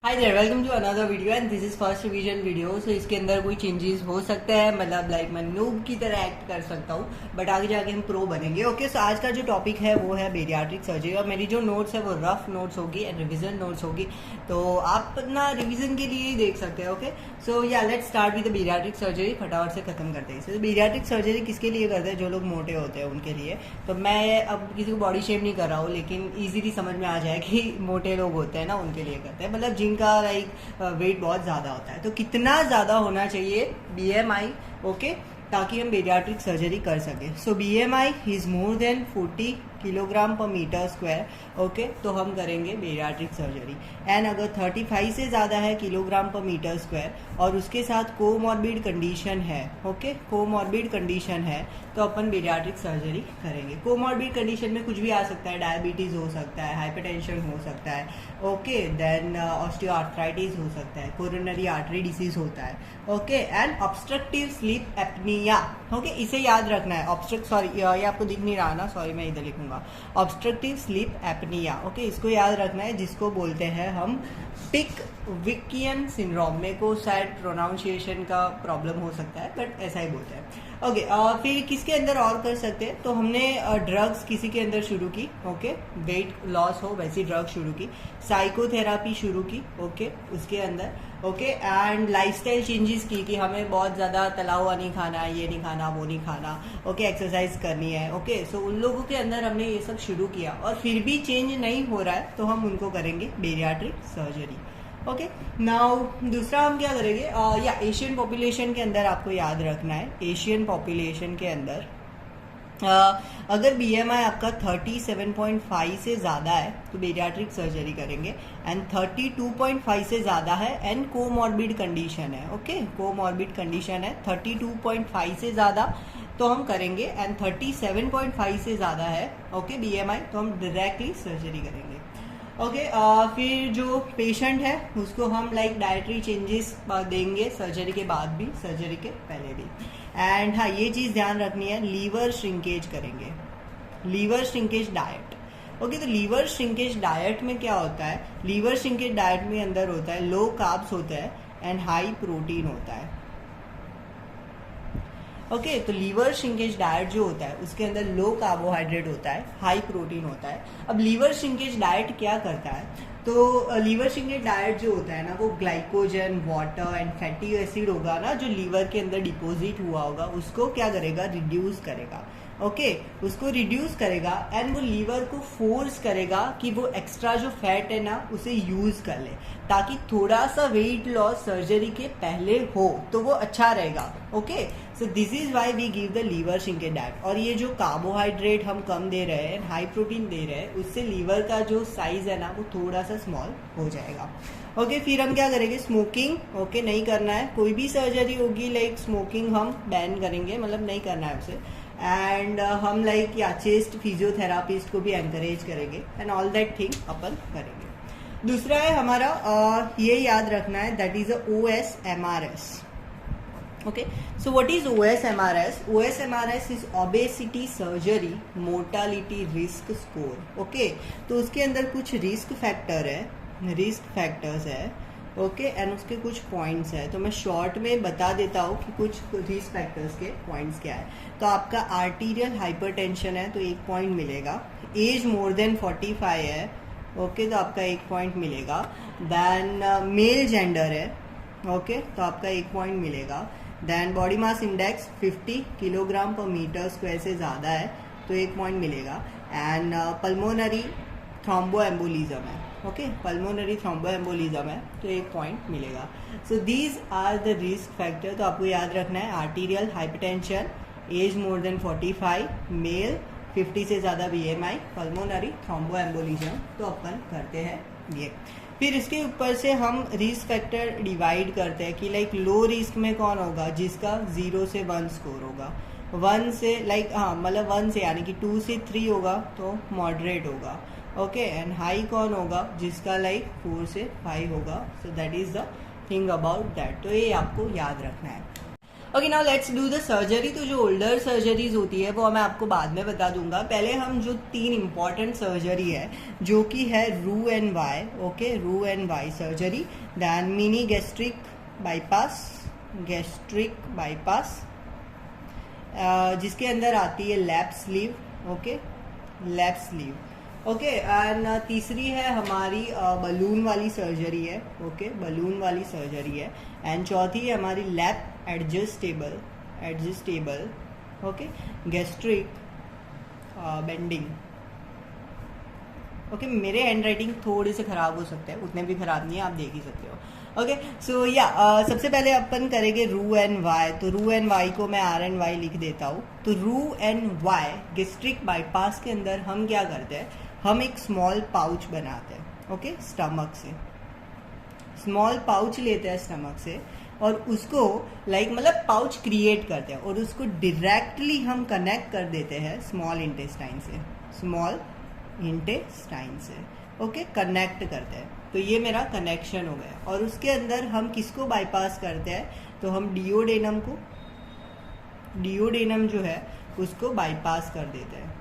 Hi there, welcome to another video and this is first revision video. So इसके अंदर कोई changes हो सकते हैं, मतलब लाइक मैं नूब की तरह एक्ट कर सकता हूँ, बट आगे जाके हम प्रो बनेंगे। ओके, सो आज का जो टॉपिक है वो है बेरियाट्रिक सर्जरी, और मेरी जो नोट्स है वो रफ नोट्स होगी एंड रिवीजन नोट्स होगी, तो आप अपना रिवीजन के लिए ही देख सकते हैं। ओके, सो या let's start with the bariatric surgery, फटाफट से खत्म करते हैं इसे। बेरियाट्रिक सर्जरी किसके लिए करते हैं? जो लोग मोटे होते हैं उनके लिए। तो मैं अब किसी को बॉडी शेप नहीं कर रहा हूँ, लेकिन ईजिली समझ में आ जाए कि मोटे लोग होते हैं ना, उनके लिए करते हैं, मतलब जिनका लाइक वेट बहुत ज़्यादा होता है। तो कितना ज़्यादा होना चाहिए बीएमआई, ओके, ताकि हम बेरियाट्रिक सर्जरी कर सकें। So BMI is more than 40 kilogram पर मीटर स्क्वायर, ओके, तो हम करेंगे बेरियाट्रिक सर्जरी। एंड अगर 35 से ज़्यादा है किलोग्राम पर मीटर स्क्वायर और उसके साथ कोमॉर्बिड कंडीशन है, ओके, कोमॉर्बिड कंडीशन है, तो अपन बेरियाट्रिक सर्जरी करेंगे। कोमॉर्बिड कंडीशन में कुछ भी आ सकता है, डायबिटीज़ हो सकता है, हाइपरटेंशन हो सकता है, ओके, देन ऑस्टियोआर्थराइटिस हो सकता है, कोरोनरी आर्टरी डिसीज होता है, okay, and obstructive sleep apnoea, okay, इसे याद रखना है। ये आपको दिख नहीं रहा ना, सॉरी, मैं इधर लिखूंगा ऑब्स्ट्रक्टिव स्लीप एपनिया, ओके, इसको याद रखना है, जिसको बोलते हैं हम पिकविकियन सिंड्रोम। मेरे को शायद प्रोनाउंसिएशन का प्रॉब्लम हो सकता है, बट ऐसा ही बोलते हैं। ओके, फिर किसके अंदर और कर सकते हैं? तो हमने ड्रग्स किसी के अंदर शुरू की, ओके, वेट लॉस हो वैसी ड्रग शुरू की, साइकोथेरापी शुरू की, ओके, उसके अंदर, ओके, एंड लाइफस्टाइल चेंजेस की कि हमें बहुत ज़्यादा तला हुआ नहीं खाना है, ये नहीं खाना, वो नहीं खाना, ओके, एक्सरसाइज करनी है, ओके। सो उन लोगों के अंदर हमने ये सब शुरू किया और फिर भी चेंज नहीं हो रहा है, तो हम उनको करेंगे बेरियाट्रिक सर्जरी। ओके, नाउ दूसरा हम क्या करेंगे, या एशियन पॉपुलेशन के अंदर आपको याद रखना है, एशियन पॉपुलेशन के अंदर अगर बीएमआई आपका 37.5 से ज़्यादा है तो बेरियाट्रिक सर्जरी करेंगे, एंड 32.5 से ज़्यादा है एंड कोमॉर्बिड कंडीशन है, ओके, कोमॉर्बिड कंडीशन है, 32.5 से ज़्यादा तो हम करेंगे, एंड 37.5 से ज़्यादा है, ओके, बीएमआई, तो हम डायरेक्टली सर्जरी करेंगे। ओके, फिर जो पेशेंट है उसको हम लाइक डाइटरी चेंजेस देंगे सर्जरी के बाद भी, सर्जरी के पहले भी। एंड हाँ, ये चीज़ ध्यान रखनी है, लीवर श्रिंकेज करेंगे, लीवर श्रिंकेज डाइट। ओके, तो लीवर श्रिंकेज डाइट में क्या होता है? लीवर श्रिंकेज डाइट में अंदर होता है लो कार्ब्स होता है एंड हाई प्रोटीन होता है, ओके। तो लीवर श्रिंकेज डाइट जो होता है उसके अंदर लो कार्बोहाइड्रेट होता है, हाई प्रोटीन होता है। अब लीवर श्रिंकेज डाइट क्या करता है? तो लीवर श्रिंकेज डाइट जो होता है ना, वो glycogen, water and fatty acid होगा ना, जो लीवर के अंदर डिपॉजिट हुआ होगा, उसको क्या करेगा? रिड्यूस करेगा, ओके, उसको रिड्यूस करेगा एंड वो लीवर को फोर्स करेगा कि वो एक्स्ट्रा जो फैट है ना उसे यूज कर ले, ताकि थोड़ा सा वेट लॉस सर्जरी के पहले हो तो वो अच्छा रहेगा, okay. So this is why we give the liver shrinkage diet. और ये जो कार्बोहाइड्रेट हम कम दे रहे हैं, हाई प्रोटीन दे रहे हैं, उससे लीवर का जो साइज है ना वो थोड़ा सा स्मॉल हो जाएगा, ओके। फिर हम क्या करेंगे? स्मोकिंग, ओके, नहीं करना है। कोई भी सर्जरी होगी लाइक स्मोकिंग हम बैन करेंगे, मतलब नहीं करना है उसे। एंड हम लाइक या चेस्ट फिजियोथेरापिस्ट को भी एनकरेज करेंगे एंड ऑल दैट थिंग अपन करेंगे। दूसरा है हमारा ये याद रखना है, that is OSMRS, okay, so what is OSMRS? OSMRS is obesity surgery mortality risk score, okay। तो उसके अंदर कुछ रिस्क फैक्टर है, रिस्क फैक्टर्स है, ओके, एंड उसके कुछ पॉइंट्स है। तो मैं शॉर्ट में बता देता हूँ कि कुछ रिस्क फैक्टर्स के पॉइंट्स क्या है। तो आपका आर्टीरियल हाइपरटेंशन है तो 1 पॉइंट मिलेगा, एज मोर देन 45 है, ओके, तो आपका 1 पॉइंट मिलेगा। देन मेल जेंडर है, ओके, तो आपका 1 पॉइंट मिलेगा। Then body mass index 50 kilogram पर मीटर स्क्वायर से ज़्यादा है तो 1 पॉइंट मिलेगा। एंड पल्मोनरी थ्रोम्बोएम्बोलिज्म है, ओके, पल्मोनरी थ्रोम्बोएम्बोलिज्म है तो 1 पॉइंट मिलेगा। So these are the risk factor. तो आपको याद रखना है, arterial hypertension, age more than 45, male, 50 से ज़्यादा BMI, पल्मोनरी थ्रोम्बोएम्बोलिज्म, तो अपन करते हैं ये। फिर इसके ऊपर से हम रिस्क फैक्टर डिवाइड करते हैं कि लाइक लो रिस्क में कौन होगा? जिसका 0 से 1 स्कोर होगा, 1 से लाइक हाँ, मतलब 1 से यानी कि 2 से 3 होगा तो मॉडरेट होगा, ओके, एंड हाई कौन होगा? जिसका लाइक 4 से 5 होगा। So that is the thing about that. तो ये आपको याद रखना है। Okay now let's do the surgery. तो जो ओल्डर सर्जरीज होती है वो मैं आपको बाद में बता दूंगा। पहले हम जो 3 इंपॉर्टेंट सर्जरी है जो कि है रू एंड वाई, ओके, रू and Y surgery, then mini gastric bypass, gastric bypass, जिसके अंदर आती है lap sleeve, okay, lap sleeve, okay, and तीसरी है हमारी बलून वाली सर्जरी है, ओके, बलून वाली सर्जरी है, एंड चौथी है हमारी lap adjustable, adjustable, okay, gastric banding, okay. मेरे हैंड राइटिंग थोड़े से ख़राब हो सकते हैं, उतने भी ख़राब नहीं है, आप देख ही सकते हो, ओके। सो या सबसे पहले अपन करेंगे रू एंड वाई। तो रू एंड वाई को मैं आर एंड वाई लिख देता हूँ। तो रू एंड वाई गैस्ट्रिक बाईपास के अंदर हम क्या करते हैं, हम एक स्मॉल पाउच बनाते हैं, ओके, स्टमक से स्मॉल पाउच लेते हैं स्टमक से, और उसको मतलब पाउच क्रिएट करते हैं और उसको डायरेक्टली हम कनेक्ट कर देते हैं स्मॉल इंटेस्टाइन से, स्मॉल इंटेस्टाइन से, ओके, कनेक्ट करते हैं। तो ये मेरा कनेक्शन हो गया। और उसके अंदर हम किसको बाईपास करते हैं, तो हम डिओडेनम को, डिओडेनम जो है उसको बाईपास कर देते हैं।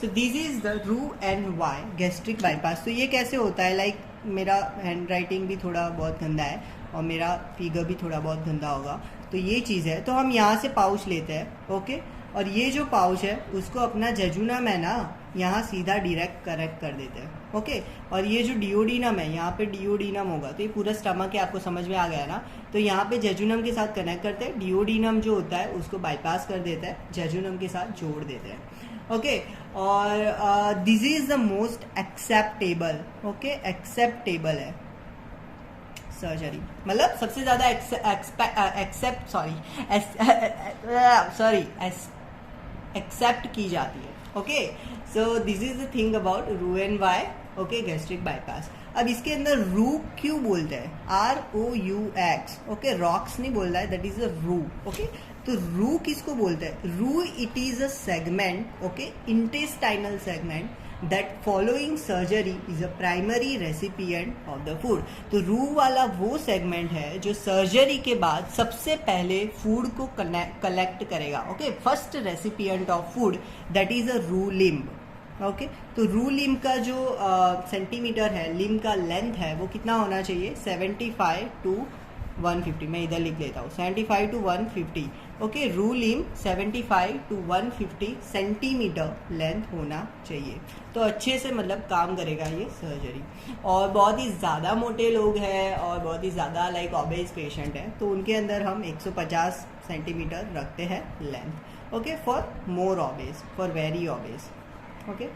सो दिस इज द रू एंड वाई गैस्ट्रिक बाईपास। तो ये कैसे होता है, मेरा हैंड राइटिंग भी थोड़ा बहुत गंदा है और मेरा फिगर भी थोड़ा बहुत गंदा होगा, तो ये चीज़ है। तो हम यहाँ से पाउच लेते हैं, ओके, और ये जो पाउच है उसको अपना जेजुनम है ना, यहाँ सीधा डायरेक्ट कनेक्ट कर देते हैं, ओके। और ये जो डिओडिनम है, यहाँ पे डिओडिनम होगा, तो ये पूरा स्टमक है, आपको समझ में आ गया ना। तो यहाँ पे जेजुनम के साथ कनेक्ट करते हैं, डिओडिनम जो होता है उसको बाईपास कर देता है, जेजुनम के साथ जोड़ देते हैं, ओके। और this is the most acceptable, okay, acceptable है सर्जरी, मतलब सबसे ज़्यादा एक्सेप्ट की जाती है, okay. So this is the thing about रू and Y, okay, gastric bypass. अब इसके अंदर रू क्यों बोलते हैं, ROUX, ओके, रॉक्स नहीं बोल रहा है, दैट इज अ रू, ओके। तो रू किसको बोलते हैं, रू it is a segment, okay, intestinal segment that following surgery is a primary recipient of the food। तो रू वाला वो सेगमेंट है जो सर्जरी के बाद सबसे पहले फूड को कलेक्ट करेगा, okay, first recipient of food, that is अ रू लिम्ब, ओके। तो रू लिम्ब का जो सेंटीमीटर है, लिम्ब का लेंथ है, वो कितना होना चाहिए, 75 to 150। मैं इधर लिख लेता हूँ 75 to 150, ओके। रू लिम्ब 75 to 150 सेंटीमीटर लेंथ होना चाहिए। तो अच्छे से काम करेगा ये सर्जरी। और बहुत ही ज़्यादा मोटे लोग हैं और बहुत ही ज़्यादा ऑबेज पेशेंट हैं, तो उनके अंदर हम 150 सेंटीमीटर रखते हैं length, okay, for more obese, for very obese, okay.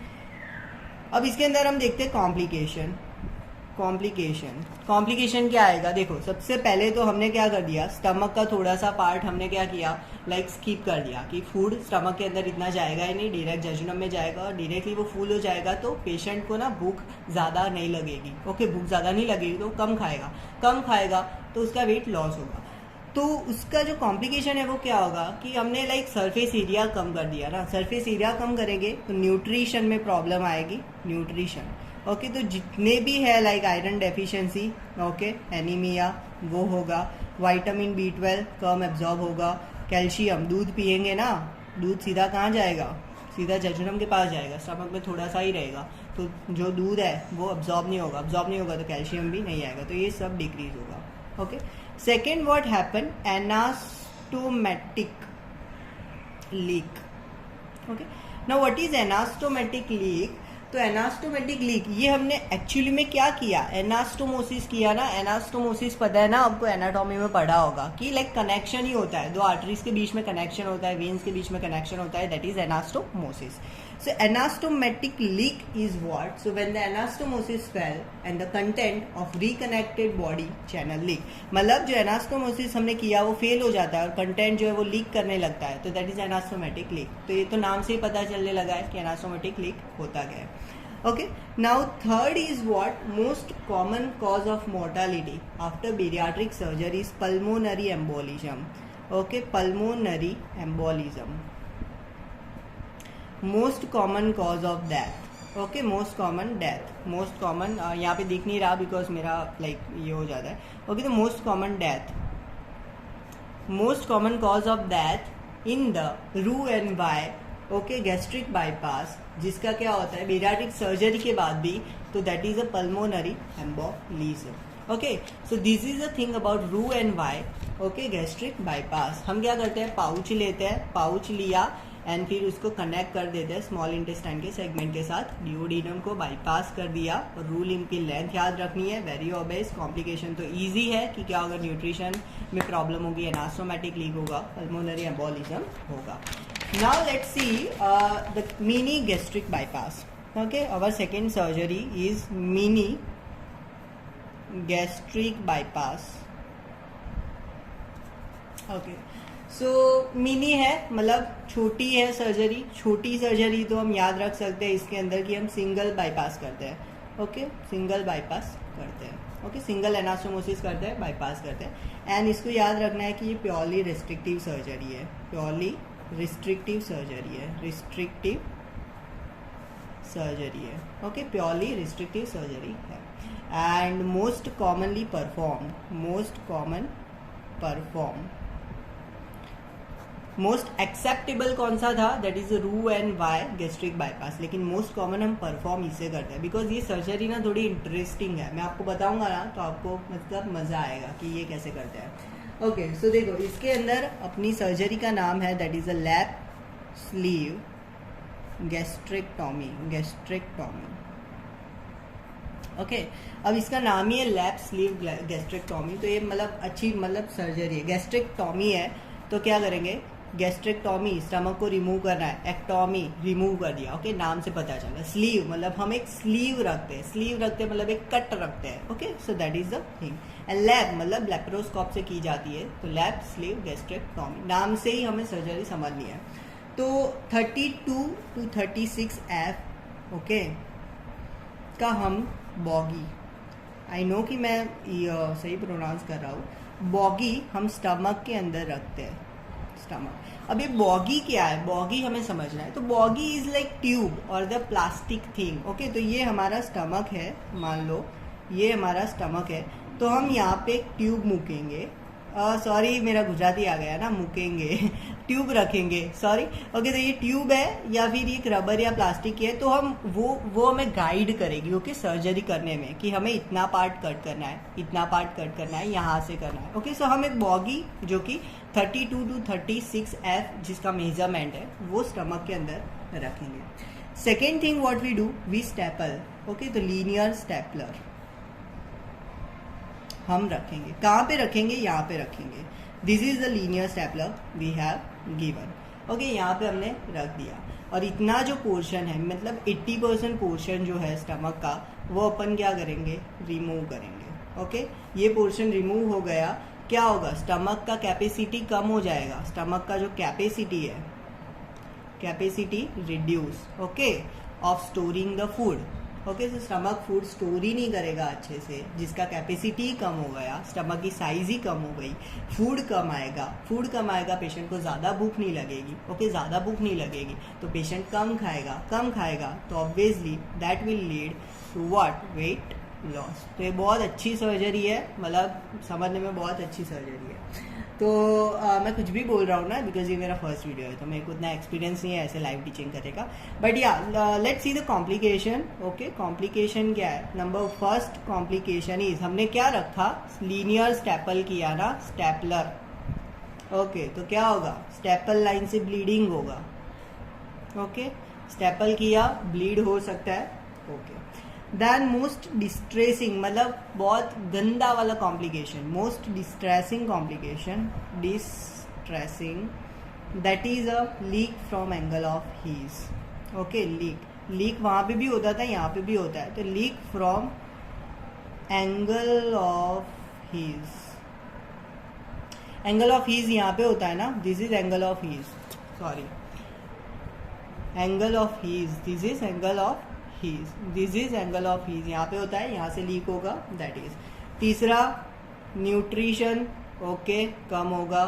अब इसके अंदर हम देखते हैं कॉम्प्लिकेशन। कॉम्प्लिकेशन क्या आएगा, देखो सबसे पहले तो हमने क्या कर दिया, स्टमक का थोड़ा सा पार्ट हमने क्या किया, स्किप कर दिया कि फूड स्टमक के अंदर इतना जाएगा ही नहीं, डायरेक्ट जेजुनम में जाएगा और डायरेक्टली वो फुल हो जाएगा, तो पेशेंट को ना भूख ज़्यादा नहीं लगेगी, ओके, भूख ज़्यादा नहीं लगेगी तो कम खाएगा तो उसका वेट लॉस होगा। तो उसका जो कॉम्प्लिकेशन है वो क्या होगा कि हमने सरफेस एरिया कम कर दिया ना, सरफेस एरिया कम करेंगे तो न्यूट्रिशन में प्रॉब्लम आएगी, न्यूट्रिशन, ओके। तो जितने भी है आयरन डेफिशिएंसी, ओके, एनीमिया वो होगा, विटामिन B12 कम एब्जॉर्ब होगा, कैल्शियम, दूध पिएंगे ना, दूध सीधा कहाँ जाएगा, सीधा जेजुनम के पास जाएगा, स्टमक में थोड़ा सा ही रहेगा, तो जो दूध है वो एब्जॉर्ब नहीं होगा तो कैल्शियम भी नहीं आएगा, तो ये सब डिक्रीज होगा, okay. Second what happen, anastomotic leak, okay. Now what is anastomotic leak. तो एनास्टोमेटिक लीक ये हमने एक्चुअली में क्या किया, एनास्टोमोसिस किया ना। एनास्टोमोसिस पता है ना आपको, एनाटॉमी में पढ़ा होगा कि कनेक्शन ही होता है, दो आर्टरीज के बीच में कनेक्शन होता है, वेन्स के बीच में कनेक्शन होता है, that is anastomosis. So anastomotic leak is what, so when the anastomosis fail and the content of reconnected body channel leak, मतलब जो एनास्टोमोसिस हमने किया वो फेल हो जाता है और कंटेंट जो है वो लीक करने लगता है, तो दैट इज एनास्टोमेटिक लीक। तो ये तो नाम से ही पता चलने लगा है कि एनास्टोमेटिक लीक होता गया है, okay. Now third is what, most common cause of mortality after bariatric surgery is pulmonary embolism, okay, pulmonary embolism, most common cause of death, okay, most common death, most common यहाँ पे दिख नहीं रहा because मेरा ये हो जाता है, okay। तो most common death, most common cause of death in the रू and Y, okay, gastric bypass, जिसका क्या होता है बेरियाट्रिक सर्जरी के बाद भी, तो that is a pulmonary embolism. Okay, so this is a thing about रू and Y. Okay, gastric bypass हम क्या करते हैं, पाउच लेते हैं, पाउच लिया एंड फिर उसको कनेक्ट कर देते हैं स्मॉल इंटेस्टाइन के सेगमेंट के साथ, डिओडिनम को बाईपास कर दिया. और रूल इनकी लेंथ याद रखनी है, वेरी ऑब्वियस. कॉम्प्लिकेशन तो इजी है कि क्या होगा, न्यूट्रिशन में प्रॉब्लम होगी, एनास्टोमेटिक लीक होगा, पल्मोनरी एम्बोलिज्म होगा. Now let's see the mini gastric bypass. Okay, our second surgery is mini gastric bypass. Okay, so mini है मतलब छोटी है सर्जरी. छोटी सर्जरी तो हम याद रख सकते हैं इसके अंदर कि हम सिंगल बाईपास करते हैं. ओके, सिंगल बाईपास करते हैं. ओके, सिंगल एनास्टोमोसिस करते हैं, बाईपास करते हैं. एंड इसको याद रखना है कि ये प्योरली रिस्ट्रिक्टिव सर्जरी है, प्योरली रिस्ट्रिक्टिव सर्जरी है, रिस्ट्रिक्टिव सर्जरी है. ओके, प्योरली रिस्ट्रिक्टिव सर्जरी है. And most commonly perform, most acceptable कौन सा था, दैट इज रू एंड वाई गैस्ट्रिक बाईपास. लेकिन मोस्ट कॉमन हम परफॉर्म इससे करते हैं बिकॉज ये सर्जरी ना थोड़ी इंटरेस्टिंग है. मैं आपको बताऊंगा ना तो आपको मतलब मजा आएगा कि ये कैसे करते हैं. ओके, सो देखो इसके अंदर अपनी सर्जरी का नाम है that is a lap sleeve gastrectomy. Okay, अब इसका नाम ही है लैप स्लीव गैस्ट्रेक्टोमी. तो ये मतलब अच्छी मतलब सर्जरी है. गैस्ट्रेक्टोमी है तो क्या करेंगे, गैस्ट्रेक्टोमी स्टमक को रिमूव करना है, एक्टोमी रिमूव कर दिया. ओके, नाम से पता चला. स्लीव मतलब हम एक स्लीव रखते हैं मतलब एक कट रखते हैं. Okay, so that is the thing. And lab मतलब लेप्रोस्कोप से की जाती है. तो लैप स्लीव गैस्ट्रेक्टोमी नाम से ही हमें सर्जरी समझनी है. तो 32 to 36 F ओके का हम बॉगी, आई नो कि मैं सही प्रोनाउंस कर रहा हूँ, बॉगी हम स्टमक के अंदर रखते हैं. स्टमक. अब ये बॉगी क्या है, बॉगी हमें समझना है. तो बॉगी इज लाइक ट्यूब और द प्लास्टिक थिंग. ओके, तो ये हमारा स्टमक है, मान लो ये हमारा स्टमक है. तो हम यहाँ पे एक ट्यूब मूकेंगे, सॉरी मेरा गुजराती आ गया ना, मुकेंगे ट्यूब रखेंगे, सॉरी. ओके, तो ये ट्यूब है या फिर एक रबर या प्लास्टिक की है. तो हम वो हमें गाइड करेगी. ओके, सर्जरी करने में कि हमें इतना पार्ट कट करना है, इतना पार्ट कट करना है, यहाँ से करना है. ओके, सो हम एक बॉगी जो कि 32 to 36 F जिसका मेजरमेंट है वो स्टमक के अंदर रखेंगे. Second thing what we do, we staple. Okay, तो लीनियर स्टेपलर हम रखेंगे. कहाँ पे रखेंगे, यहाँ पे रखेंगे. This is the linear stapler we have given. Okay, यहाँ पे हमने रख दिया. और इतना जो पोर्शन है मतलब 80% पोर्शन जो है स्टमक का वो अपन क्या करेंगे, रिमूव करेंगे. ओके, ये पोर्शन रिमूव हो गया, क्या होगा, स्टमक का कैपेसिटी कम हो जाएगा. स्टमक का जो कैपेसिटी है, capacity reduce, okay, of storing the food. Okay, तो स्टमक फूड स्टोर ही नहीं करेगा अच्छे से, जिसका कैपेसिटी कम हो गया, स्टमक की साइज ही कम हो गई, फूड कम आएगा, पेशेंट को ज़्यादा भूख नहीं लगेगी. ओके, ज़्यादा भूख नहीं लगेगी तो पेशेंट कम खाएगा तो obviously that will lead to what, weight loss. तो ये बहुत अच्छी सर्जरी है, मतलब समझने में बहुत अच्छी सर्जरी है. तो मैं कुछ भी बोल रहा हूँ ना बिकॉज ये मेरा फर्स्ट वीडियो है तो मेरे को उतना एक्सपीरियंस नहीं है ऐसे लाइव टीचिंग करने का. बट या let's see the complication. Okay, complication क्या है, नंबर फर्स्ट कॉम्प्लिकेशन इज, हमने क्या रखा, लीनियर स्टेपल किया ना, स्टेपलर. ओके, तो क्या होगा, स्टेपल लाइन से ब्लीडिंग होगा. ओके, स्टेपल किया, ब्लीड हो सकता है. ओके, देन मोस्ट डिस्ट्रेसिंग मतलब बहुत गंदा वाला complication, most distressing complication, that is a leak from angle of His. Okay, leak वहाँ पे भी होता था, यहाँ पे भी होता है. तो leak from angle of His, angle of His यहाँ पे होता है ना, this is angle of His, sorry, angle of His, this is angle of His, this is angle of His, यहाँ पे होता है, यहाँ से लीक होगा, दैट इज. तीसरा, न्यूट्रिशन, ओके, कम होगा.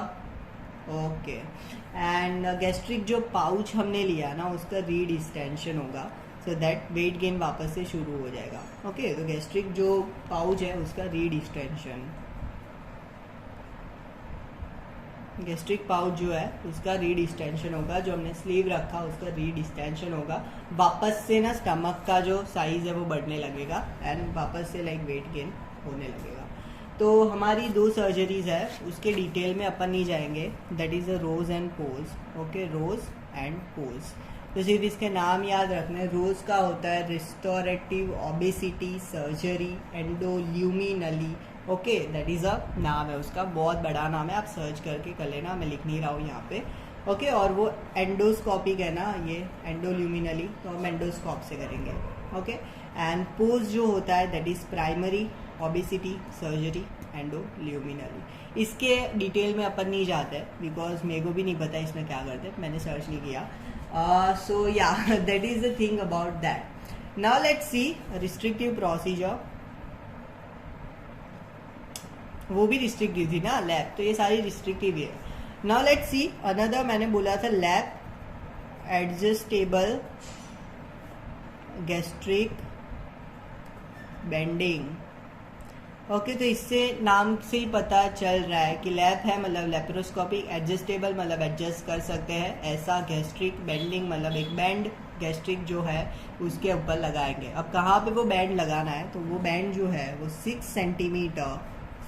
ओके, एंड गैस्ट्रिक जो पाउच हमने लिया ना उसका रीडिस्टेंशन होगा, सो दैट वेट गेन वापस से शुरू हो जाएगा. ओके, तो गैस्ट्रिक जो पाउच है उसका रीडिस्टेंशन. गैस्ट्रिक पाउच जो है उसका रीडिस्टेंशन होगा, जो हमने स्लीव रखा उसका रीडिस्टेंशन होगा, वापस से ना स्टमक का जो साइज है वो बढ़ने लगेगा एंड वापस से लाइक वेट गेन होने लगेगा। तो हमारी 2 सर्जरीज है, उसके डिटेल में अपन नहीं जाएंगे, that is a rose and pose. Okay, rose and pose. तो सिर्फ इसके नाम याद रखने, रोज का होता है restorative obesity surgery endoluminally. Okay, that is a नाम है उसका, बहुत बड़ा नाम है, आप सर्च करके कर लेना, मैं लिख नहीं रहा हूँ यहाँ पे। ओके, और वो एंडोस्कोपिक है ना, ये एंडोल्यूमिनली, तो हम एंडोस्कोप से करेंगे। ओके, एंड पोज जो होता है that is primary obesity surgery endoluminally. इसके डिटेल में अपन नहीं जाते बिकॉज मेरे को भी नहीं पता इसमें क्या करते, मैंने सर्च नहीं किया। सो या that is the thing about that. Now let's C restrictive procedure, वो भी रिस्ट्रिक्टिव थी ना लैब, तो ये सारी रिस्ट्रिक्टिव है। नाउ लेट्स सी अनदर, मैंने बोला था lab adjustable gastric banding. Okay, तो इससे नाम से ही पता चल रहा है कि लैप है मतलब लेप्रोस्कोपिक, एडजस्टेबल मतलब एडजस्ट कर सकते हैं ऐसा, गैस्ट्रिक बेंडिंग मतलब एक बैंड गैस्ट्रिक जो है उसके ऊपर लगाएंगे। अब कहाँ पे वो बैंड लगाना है, तो वो बैंड जो है वो 6 centimetre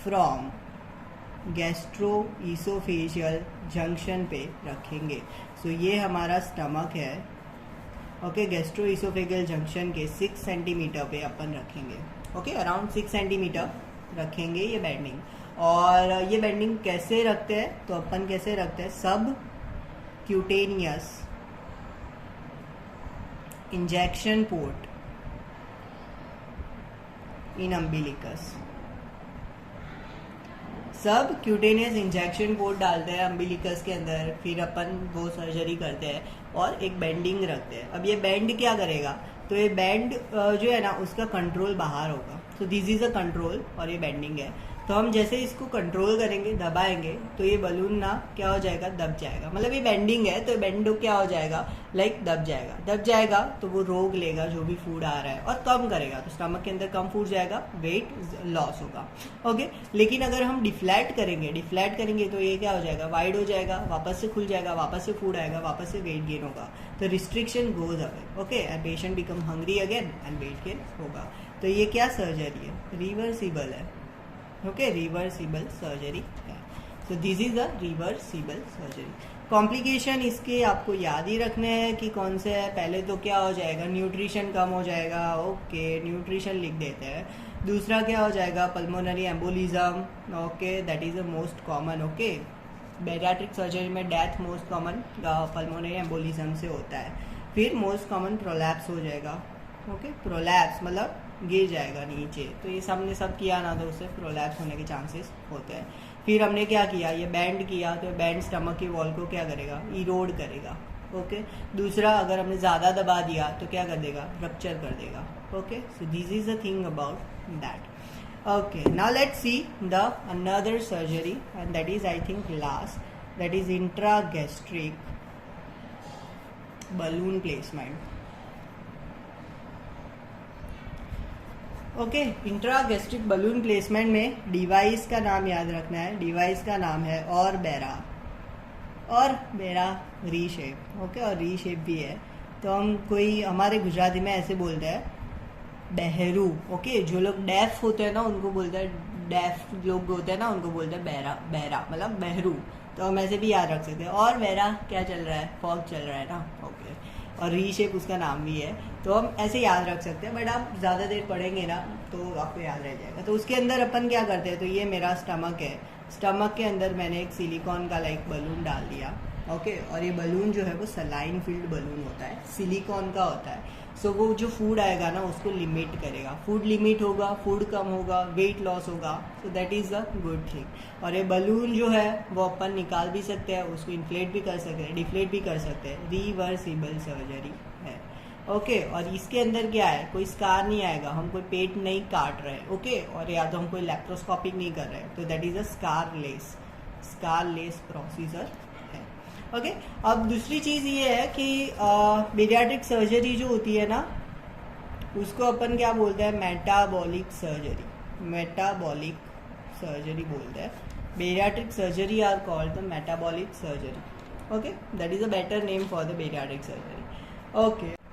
from gastro oesophageal junction पे रखेंगे। सो ये हमारा स्टमक है। ओके, गैस्ट्रो ईसोफेजियल जंक्शन के 6 सेंटीमीटर पे अपन रखेंगे। ओके, अराउंड 6 सेंटीमीटर रखेंगे ये बेंडिंग। और ये बेंडिंग कैसे रखते हैं, तो अपन कैसे रखते हैं, सब cutaneous injection port in umbilicus, सब क्यूटेनियस इंजेक्शन पोर्ट डालते हैं अम्बिलिकस के अंदर, फिर अपन वो सर्जरी करते हैं और एक बेंडिंग रखते हैं। अब ये बैंड क्या करेगा, तो ये बैंड जो है ना उसका कंट्रोल बाहर होगा। तो दिस इज अ कंट्रोल और ये बेंडिंग है। तो हम जैसे इसको कंट्रोल करेंगे, दबाएंगे, तो ये बलून ना क्या हो जाएगा, दब जाएगा। मतलब ये बेंडिंग है तो बेंड क्या हो जाएगा, लाइक दब जाएगा। दब जाएगा तो वो रोक लेगा जो भी फूड आ रहा है और कम करेगा, तो स्टमक के अंदर कम फूड जाएगा, वेट लॉस होगा। ओके, लेकिन अगर हम डिफ्लैट करेंगे तो ये क्या हो जाएगा, वाइड हो जाएगा, वापस से खुल जाएगा, वापस से फूड आएगा, वापस से वेट गेन होगा। तो restriction goes away. Okay, and patient become hungry again and weight gain होगा। तो ये क्या सर्जरी है, रिवर्सिबल है। ओके, रिवर्सिबल सर्जरी है। सो this is a reversible surgery. Complication इसके आपको याद ही रखने हैं कि कौन से है। पहले तो क्या हो जाएगा, न्यूट्रिशन कम हो जाएगा। ओके, न्यूट्रिशन लिख देते हैं। दूसरा क्या हो जाएगा, pulmonary embolism. Okay, that is the most common. Okay, bariatric surgery में death most common pulmonary embolism से होता है। फिर मोस्ट कॉमन प्रोलैप्स हो जाएगा। ओके, प्रोलैप्स मतलब गिर जाएगा नीचे, तो ये सबने सब किया ना, तो उससे प्रोलैप्स होने के चांसेस होते हैं। फिर हमने क्या किया, ये बैंड किया, तो बैंड स्टमक की वॉल को क्या करेगा, इरोड करेगा। ओके, दूसरा अगर हमने ज़्यादा दबा दिया तो क्या कर देगा, रप्चर कर देगा। Okay, so this is the thing about that. Okay, now let's see the another surgery and that is I think last, that is intragastric balloon placement. Okay, intragastric balloon placement में device का नाम याद रखना है। Device का नाम है और बेरा री शेप। ओके, और री शेप भी है, तो हम कोई हमारे गुजराती में ऐसे बोलते हैं बहरू। ओके, जो लोग डेफ होते हैं ना उनको बोलते हैं, डेफ लोग होते हैं ना उनको बोलते हैं बहरा मतलब बहरू। तो हम ऐसे भी याद रख सकते हैं। और बेरा क्या चल रहा है, फॉग चल रहा है ना। ओके, और री शेप उसका नाम भी है, तो हम ऐसे याद रख सकते हैं। बट आप ज़्यादा देर पढ़ेंगे ना तो आपको याद रह जाएगा। तो उसके अंदर अपन क्या करते हैं, तो ये मेरा स्टमक है। स्टमक के अंदर मैंने एक सिलिकॉन का लाइक बलून डाल दिया। ओके, और ये बलून जो है वो सलाइन फिल्ड बलून होता है, सिलिकॉन का होता है। सो वो जो फूड आएगा ना उसको लिमिट करेगा। फूड लिमिट होगा, फूड कम होगा, वेट लॉस होगा। सो that is a good thing. और ये बलून जो है वो अपन निकाल भी सकते हैं, उसको इन्फ्लेट भी कर सकते हैं, डिफ्लेट भी कर सकते हैं। रिवर्सिबल सर्जरी है। ओके, और इसके अंदर क्या है, कोई स्कार नहीं आएगा, हम कोई पेट नहीं काट रहे। ओके, और या तो हम कोई लेप्रोस्कोपिक नहीं कर रहे, तो that is a scarless procedure है। ओके, अब दूसरी चीज़ ये है कि पीडियाट्रिक सर्जरी जो होती है ना उसको अपन क्या बोलते हैं, मेटाबॉलिक सर्जरी बोलते हैं। bariatric surgery are called the metabolic surgery. Okay, that is a better name for the bariatric surgery.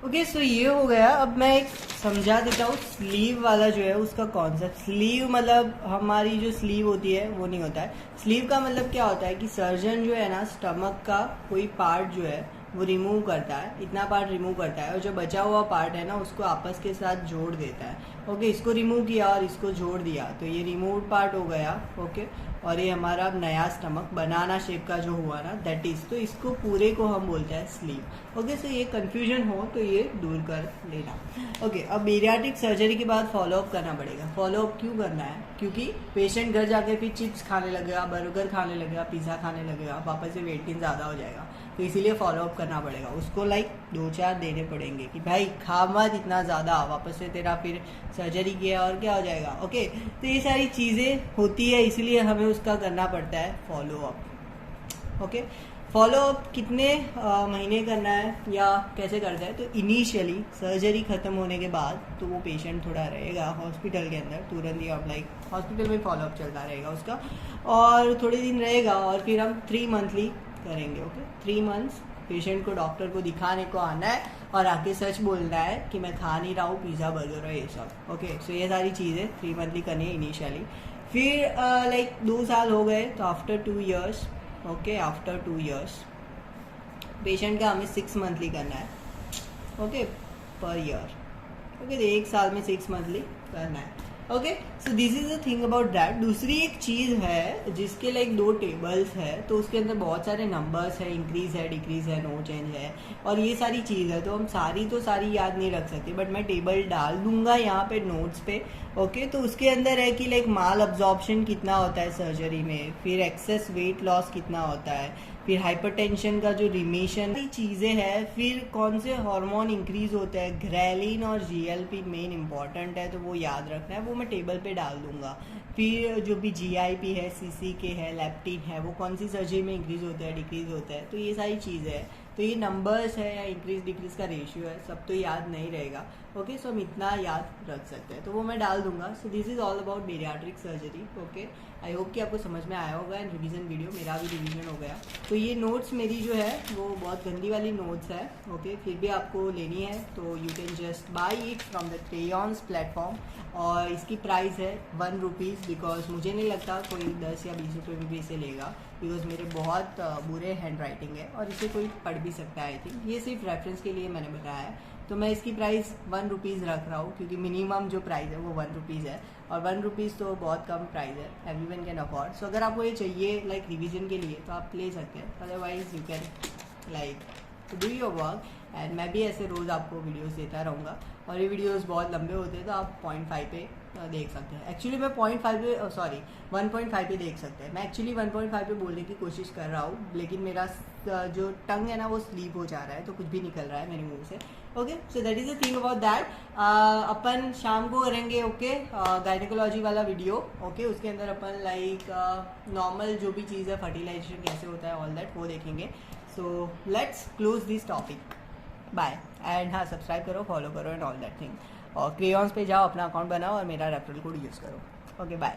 Okay so ये हो गया. अब मैं एक समझा देता हूँ स्लीव वाला जो है उसका कॉन्सेप्ट. स्लीव मतलब हमारी जो स्लीव होती है वो नहीं होता है. स्लीव का मतलब क्या होता है कि सर्जन जो है ना स्टमक का कोई पार्ट जो है वो रिमूव करता है, इतना पार्ट रिमूव करता है और जो बचा हुआ पार्ट है ना उसको आपस के साथ जोड़ देता है. ओके, इसको रिमूव किया और इसको जोड़ दिया तो ये रिमूव्ड पार्ट हो गया. ओके, और ये हमारा नया स्टमक बनाना शेप का जो हुआ ना दैट इज, तो इसको पूरे को हम बोलते हैं स्लीव. ओके, सो ये कंफ्यूजन हो तो ये दूर कर लेना. ओके, अब बेरियाट्रिक सर्जरी के बाद फॉलोअप करना पड़ेगा. फॉलोअप क्यों करना है? क्योंकि पेशेंट घर जाके फिर चिप्स खाने लगेगा, बर्गर खाने लगेगा, पिज़्ज़ा खाने लगेगा, वापस से वेट गेन ज़्यादा हो जाएगा. तो इसीलिए फॉलोअप करना पड़ेगा. उसको लाइक 2-4 देने पड़ेंगे कि भाई खा मत इतना ज़्यादा, वापस से तेरा फिर सर्जरी किया और क्या हो जाएगा. ओके, तो ये सारी चीज़ें होती है, इसलिए हमें उसका करना पड़ता है फॉलोअप. ओके, फॉलोअप कितने महीने करना है या कैसे करता है? तो इनिशियली सर्जरी ख़त्म होने के बाद तो वो पेशेंट थोड़ा रहेगा हॉस्पिटल के अंदर, तुरंत ही आप लाइक हॉस्पिटल में फॉलोअप चलता रहेगा उसका, और थोड़े दिन रहेगा और फिर हम 3 मंथली करेंगे. ओके, 3 मंथ्स पेशेंट को डॉक्टर को दिखाने को आना है और आके सच बोलना है कि मैं खा नहीं रहा हूँ पिज़्ज़ा बर्गर और ये सब. ओके, सो ये सारी चीज़ें 3 मंथली करनी है इनिशियली. फिर लाइक 2 साल हो गए तो after 2 years, okay, after 2 years patient का हमें 6 मंथली करना है. Okay, per year. ओके, तो 1 साल में 6 मंथली करना है. Okay, so this is the thing about that. दूसरी एक चीज़ है जिसके लाइक 2 टेबल्स है, तो उसके अंदर बहुत सारे नंबर्स है, इंक्रीज है, डिक्रीज है, नो चेंज है और ये सारी चीज़ है. तो हम सारी याद नहीं रख सकते, बट मैं टेबल डाल दूंगा यहाँ पे नोट्स पे. ओके, तो उसके अंदर है कि लाइक माल अब्जॉर्प्शन कितना होता है सर्जरी में, फिर एक्सेस वेट लॉस कितना होता है, फिर हाइपरटेंशन का जो रिमिशन चीज़ें हैं, फिर कौन से हार्मोन इंक्रीज होते हैं, ग्रेलिन और जीएलपी मेन इंपॉर्टेंट है तो वो याद रखना है, वो मैं टेबल पे डाल दूंगा. फिर जो भी जीआईपी है, सीसीके है, लेप्टिन है, वो कौन सी सर्जरी में इंक्रीज होता है, डिक्रीज होता है, तो ये सारी चीज़ें हैं. तो ये नंबर्स है या इंक्रीज डिक्रीज का रेशियो है, सब तो याद नहीं रहेगा. ओके, सो हम इतना याद रख सकते हैं, तो वो मैं डाल दूंगा. सो this is all about bariatric surgery. Okay, I hope कि आपको समझ में आया होगा. एंड रिवीजन वीडियो मेरा भी रिवीजन हो गया. तो ये नोट्स मेरी जो है वो बहुत गंदी वाली नोट्स है. ओके, फिर भी आपको लेनी है तो you can just by it from the crayons platform. और इसकी प्राइस है 1 रुपीज़, बिकॉज मुझे नहीं लगता कोई 10 या 20 रुपये में भी इसे लेगा, बिकॉज मेरे बहुत बुरे हैंड राइटिंग है और इसे कोई पढ़ भी सकता है. आई थिंक ये सिर्फ रेफरेंस के लिए मैंने बताया है. तो मैं इसकी प्राइस 1 रुपीज़ रख रहा हूँ क्योंकि मिनिमम जो प्राइस है वो 1 रुपीज़ है और 1 रुपीज़ तो बहुत कम प्राइस है, एवरीवन कैन अफोर्ड. सो अगर आपको ये चाहिए लाइक रिवीजन के लिए तो आप ले सकते हैं, otherwise you can like do your work. And मैं भी ऐसे रोज़ आपको वीडियोस देता रहूँगा और ये वीडियोस बहुत लंबे होते हैं तो आप 0.5 पे देख सकते हैं. एक्चुअली मैं 0.5 पे 1.5 पे देख सकते हैं. मैं एक्चुअली 1.5 पे बोलने की कोशिश कर रहा हूँ, लेकिन मेरा जो टंग है ना वो स्लीप हो जा रहा है तो कुछ भी निकल रहा है मेरे मुंह से. Okay, so that is the thing about that. अपन शाम को करेंगे ओके गायनेकोलॉजी वाला वीडियो. ओके, उसके अंदर अपन लाइक नॉर्मल जो भी चीज़ है, फर्टिलाइजेशन कैसे होता है, ऑल दैट वो देखेंगे. So let's close this topic. Bye. And हाँ, सब्सक्राइब करो, फॉलो करो एंड ऑल दैट थिंग. और क्रेयॉन्स पे जाओ, अपना अकाउंट बनाओ और मेरा रेफरल कोड यूज़ करो. Okay, bye.